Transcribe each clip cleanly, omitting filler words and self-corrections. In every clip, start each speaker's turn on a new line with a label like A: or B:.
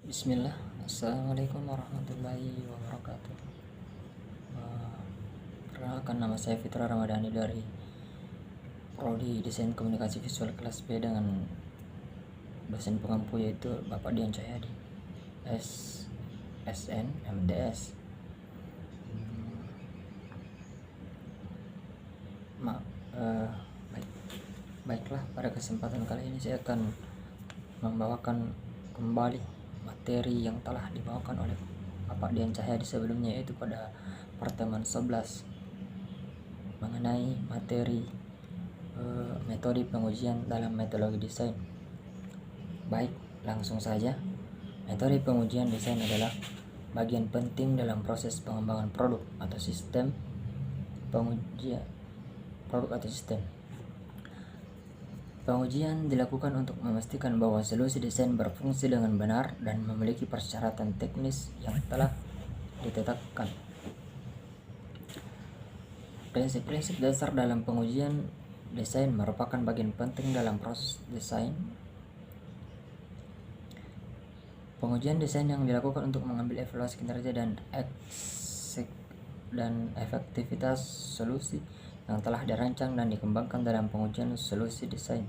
A: Bismillah. Assalamualaikum warahmatullahi wabarakatuh. Perkenalkan, nama saya Fitra Ramadhani dari Prodi Desain Komunikasi Visual kelas B dengan dosen pengampu yaitu Bapak Dian Cahyadi, SN MDS. Baiklah, pada kesempatan kali ini saya akan membawakan kembali materi yang telah dibawakan oleh Bapak Dian Cahyadi sebelumnya, yaitu pada pertemuan 11 mengenai materi metode pengujian dalam metodologi desain. Baik, langsung saja. Metode pengujian desain adalah bagian penting dalam proses pengembangan produk atau sistem pengujian produk atau sistem. Pengujian dilakukan untuk memastikan bahwa solusi desain berfungsi dengan benar dan memiliki persyaratan teknis yang telah ditetapkan. Prinsip-prinsip dasar dalam pengujian desain merupakan bagian penting dalam proses desain. Pengujian desain yang dilakukan untuk mengambil evaluasi kinerja dan efektivitas solusi yang telah dirancang dan dikembangkan dalam pengujian solusi desain.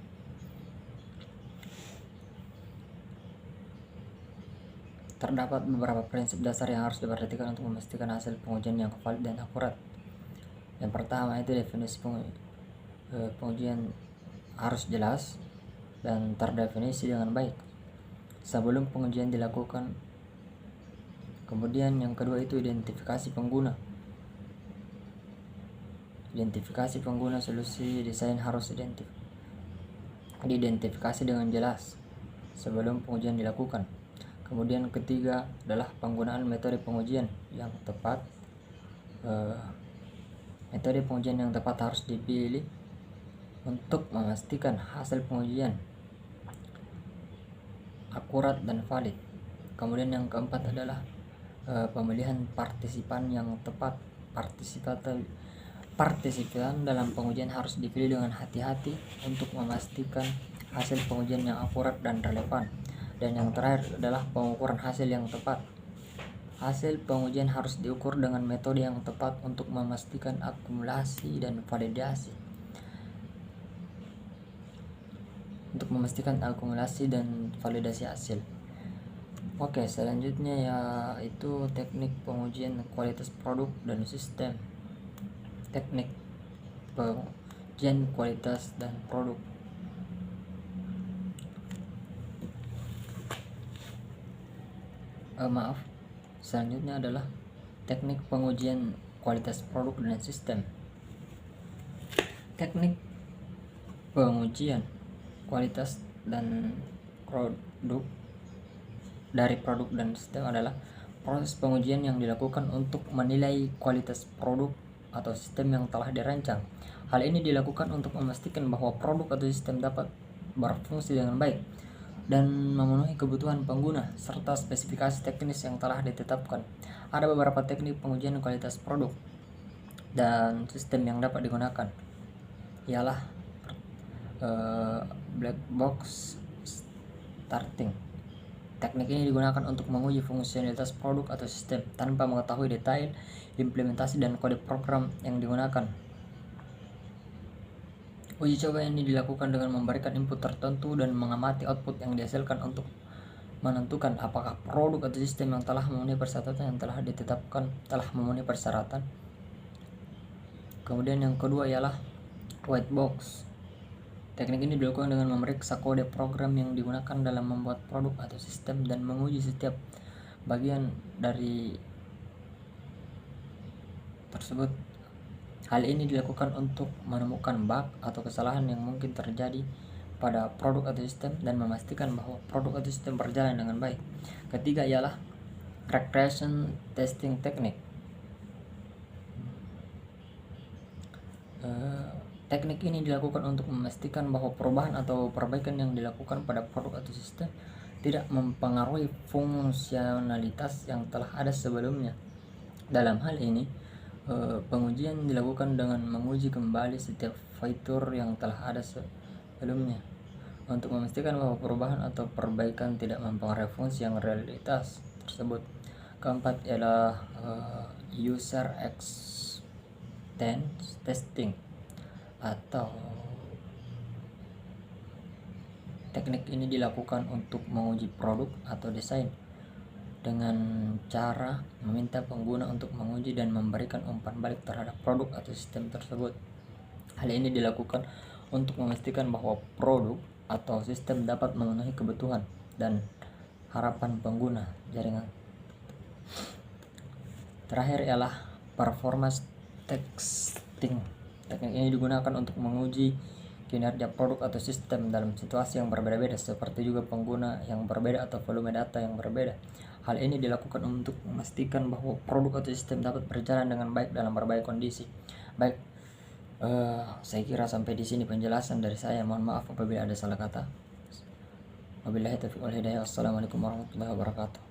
A: Terdapat beberapa prinsip dasar yang harus diperhatikan untuk memastikan hasil pengujian yang valid dan akurat. Yang pertama itu definisi pengujian harus jelas dan terdefinisi dengan baik sebelum pengujian dilakukan. Kemudian yang kedua itu identifikasi pengguna. Identifikasi pengguna solusi desain harus diidentifikasi dengan jelas sebelum pengujian dilakukan. Kemudian ketiga adalah penggunaan metode pengujian yang tepat. Metode pengujian yang tepat harus dipilih untuk memastikan hasil pengujian akurat dan valid. Kemudian yang keempat adalah pemilihan partisipan yang tepat. Partisipan dalam pengujian harus dipilih dengan hati-hati untuk memastikan hasil pengujian yang akurat dan relevan. Dan yang terakhir adalah pengukuran hasil yang tepat. Hasil pengujian harus diukur dengan metode yang tepat untuk memastikan akumulasi dan validasi. Hasil. Oke, selanjutnya yaitu teknik pengujian kualitas produk dan sistem. Teknik pengujian kualitas dan produk. Selanjutnya adalah teknik pengujian kualitas produk dan sistem. Teknik pengujian kualitas dan produk dari produk dan sistem adalah proses pengujian yang dilakukan untuk menilai kualitas produk atau sistem yang telah dirancang. Hal ini dilakukan untuk memastikan bahwa produk atau sistem dapat berfungsi dengan baik dan memenuhi kebutuhan pengguna serta spesifikasi teknis yang telah ditetapkan. Ada beberapa teknik pengujian kualitas produk dan sistem yang dapat digunakan, ialah black box starting. Teknik ini digunakan untuk menguji fungsionalitas produk atau sistem tanpa mengetahui detail implementasi dan kode program yang digunakan. Uji coba ini dilakukan dengan memberikan input tertentu dan mengamati output yang dihasilkan untuk menentukan apakah produk atau sistem yang telah memenuhi persyaratan yang telah ditetapkan telah memenuhi persyaratan. Kemudian yang kedua ialah white box. Teknik ini dilakukan dengan memeriksa kode program yang digunakan dalam membuat produk atau sistem dan menguji setiap bagian dari tersebut. Hal ini dilakukan untuk menemukan bug atau kesalahan yang mungkin terjadi pada produk atau sistem dan memastikan bahwa produk atau sistem berjalan dengan baik. Ketiga ialah regression testing teknik. Teknik ini dilakukan untuk memastikan bahwa perubahan atau perbaikan yang dilakukan pada produk atau sistem tidak mempengaruhi fungsionalitas yang telah ada sebelumnya. Dalam hal ini, pengujian dilakukan dengan menguji kembali setiap fitur yang telah ada sebelumnya untuk memastikan bahwa perubahan atau perbaikan tidak mempengaruhi fungsi yang realitas tersebut. Keempat ialah user acceptance testing, atau teknik ini dilakukan untuk menguji produk atau desain dengan cara meminta pengguna untuk menguji dan memberikan umpan balik terhadap produk atau sistem tersebut. Hal ini dilakukan untuk memastikan bahwa produk atau sistem dapat memenuhi kebutuhan dan harapan pengguna jaringan. Terakhir ialah performance testing. Teknik ini digunakan untuk menguji kinerja produk atau sistem dalam situasi yang berbeda-beda, seperti juga pengguna yang berbeda atau volume data yang berbeda. Hal ini dilakukan untuk memastikan bahwa produk atau sistem dapat berjalan dengan baik dalam berbagai kondisi. Baik, saya kira sampai di sini penjelasan dari saya. Mohon maaf apabila ada salah kata. Wabillahi taufiq wal hidayah. Wassalamualaikum warahmatullahi wabarakatuh.